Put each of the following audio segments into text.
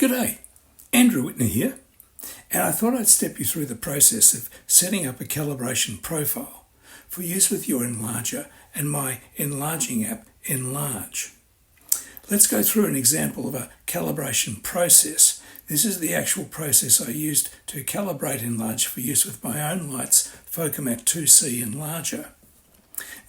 G'day, Andrew Whitney here, and I thought I'd step you through the process of setting up a calibration profile for use with your enlarger and my enlarging app, enLARGE. Let's go through an example of a calibration process. This is the actual process I used to calibrate enLARGE for use with my own lights Focomat 2C enlarger.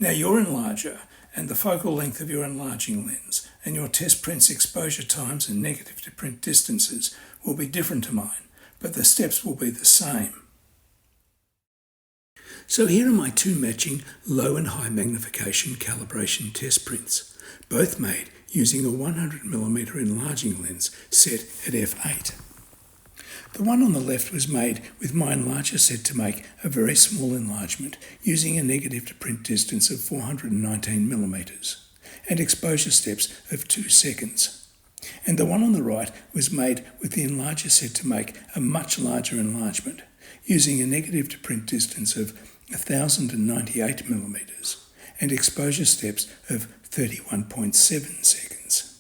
Now your enlarger and the focal length of your enlarging lens and your test print's exposure times and negative to print distances will be different to mine, but the steps will be the same. So here are my two matching low and high magnification calibration test prints, both made using a 100mm enlarging lens set at f8. The one on the left was made with my enlarger set to make a very small enlargement using a negative to print distance of 419mm and exposure steps of 2 seconds. And the one on the right was made with the enlarger set to make a much larger enlargement using a negative to print distance of 1098mm and exposure steps of 31.7 seconds.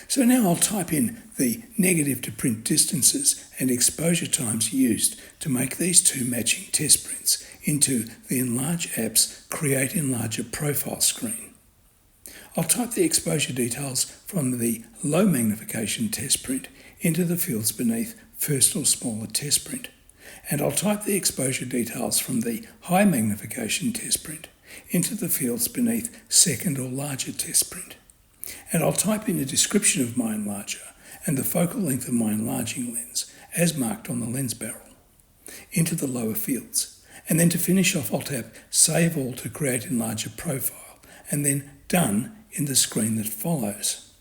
So now I'll type in the negative to print distances and exposure times used to make these two matching test prints into the enLARGE app's Create enLARGer profile screen. I'll type the exposure details from the low magnification test print into the fields beneath first or smaller test print, and I'll type the exposure details from the high magnification test print into the fields beneath second or larger test print. And I'll type in a description of my enlarger and the focal length of my enlarging lens as marked on the lens barrel into the lower fields. And then to finish off, I'll tap Save All to create enlarger profile and then Done in the screen that follows.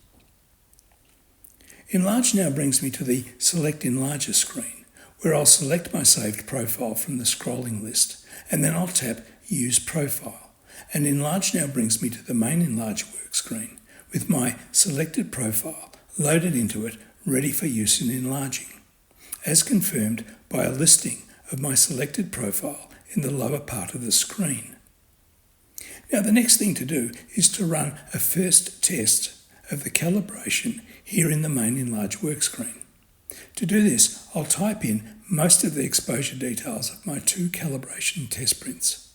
enLARGE now brings me to the Select Enlarger screen, where I'll select my saved profile from the scrolling list and then I'll tap Use Profile. And enLARGE now brings me to the main enlarge work screen with my selected profile loaded into it, ready for use in enlarging, as confirmed by a listing of my selected profile in the lower part of the screen. Now the next thing to do is to run a first test of the calibration here in the main enlarge work screen. To do this, I'll type in most of the exposure details of my two calibration test prints,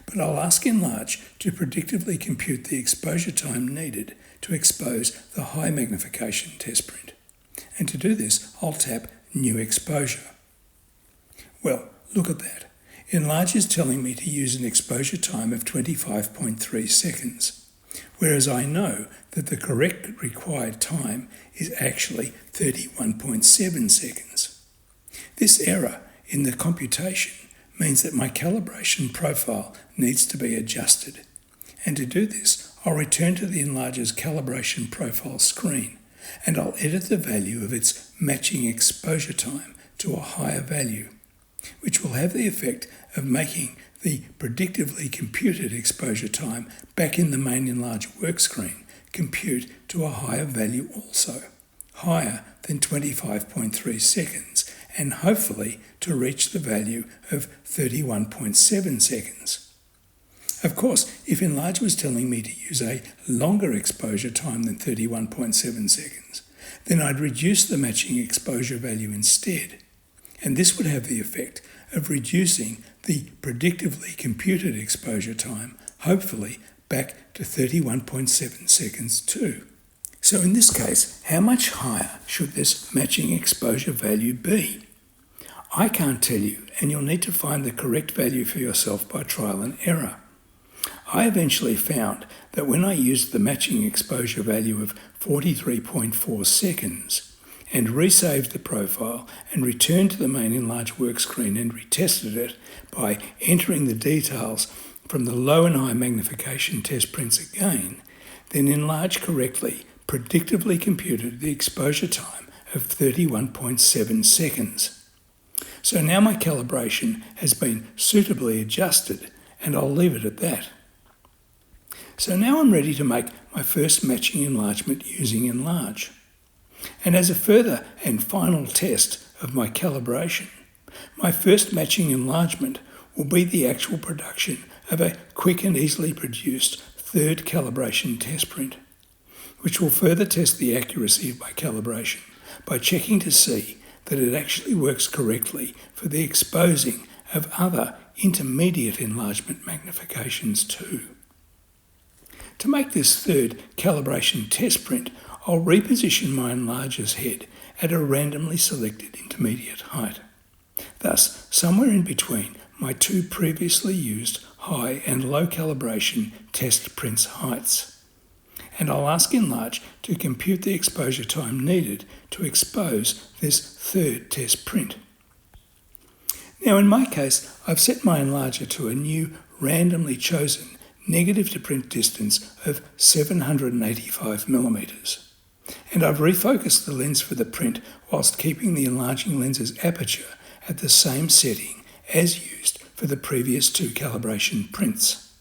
but I'll ask enLARGE to predictively compute the exposure time needed to expose the high magnification test print. And to do this, I'll tap New Exposure. Well, look at that. enLARGE is telling me to use an exposure time of 25.3 seconds, whereas I know that the correct required time is actually 31.7 seconds. This error in the computation means that my calibration profile needs to be adjusted. And to do this, I'll return to the enlarger's calibration profile screen and I'll edit the value of its matching exposure time to a higher value, which will have the effect of making the predictively computed exposure time back in the main enlarge work screen compute to a higher value also, higher than 25.3 seconds, and hopefully to reach the value of 31.7 seconds. Of course, if enLARGE was telling me to use a longer exposure time than 31.7 seconds, then I'd reduce the matching exposure value instead, and this would have the effect of reducing the predictively computed exposure time, hopefully back to 31.7 seconds too. So in this case, how much higher should this matching exposure value be? I can't tell you, and you'll need to find the correct value for yourself by trial and error. I eventually found that when I used the matching exposure value of 43.4 seconds and resaved the profile and returned to the main enlarge work screen and retested it by entering the details from the low and high magnification test prints again, then enLARGE correctly predictively computed the exposure time of 31.7 seconds. So now my calibration has been suitably adjusted, and I'll leave it at that. So now I'm ready to make my first matching enlargement using enLARGE. And as a further and final test of my calibration, my first matching enlargement will be the actual production of a quick and easily produced third calibration test print, which will further test the accuracy of my calibration by checking to see that it actually works correctly for the exposing of other intermediate enlargement magnifications too. To make this third calibration test print, I'll reposition my enlarger's head at a randomly selected intermediate height. Thus, somewhere in between my two previously used high and low calibration test prints heights. And I'll ask enLARGE to compute the exposure time needed to expose this third test print. Now in my case, I've set my enlarger to a new randomly chosen negative to print distance of 785 millimeters. And I've refocused the lens for the print whilst keeping the enlarging lens's aperture at the same setting as used for the previous two calibration prints.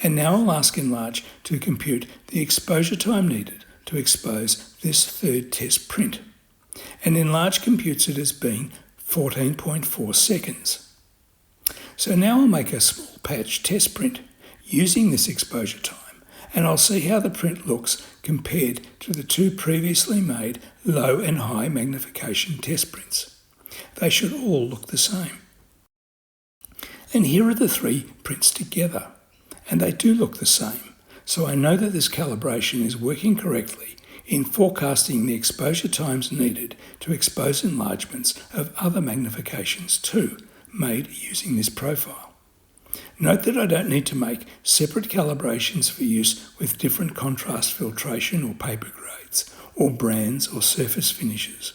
And now I'll ask enLARGE to compute the exposure time needed to expose this third test print. And enLARGE computes it as being 14.4 seconds. So now I'll make a small patch test print using this exposure time, and I'll see how the print looks compared to the two previously made low and high magnification test prints. They should all look the same. And here are the three prints together, and they do look the same, so I know that this calibration is working correctly in forecasting the exposure times needed to expose enlargements of other magnifications too, made using this profile. Note that I don't need to make separate calibrations for use with different contrast filtration or paper grades, or brands or surface finishes.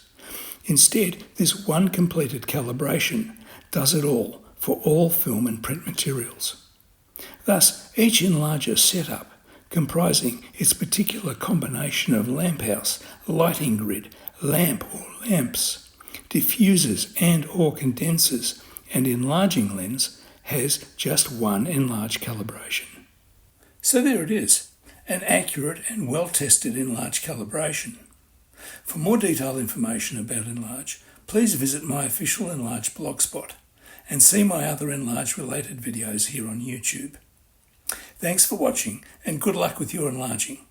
Instead, this one completed calibration does it all for all film and print materials. Thus, each enlarger setup, comprising its particular combination of lamp house, lighting grid, lamp or lamps, diffusers and or condensers, and enlarging lens, has just one enLARGE calibration. So there it is, an accurate and well-tested enLARGE calibration. For more detailed information about enLARGE, please visit my official enLARGE blogspot and see my other enLARGE related videos here on YouTube. Thanks for watching and good luck with your enlarging.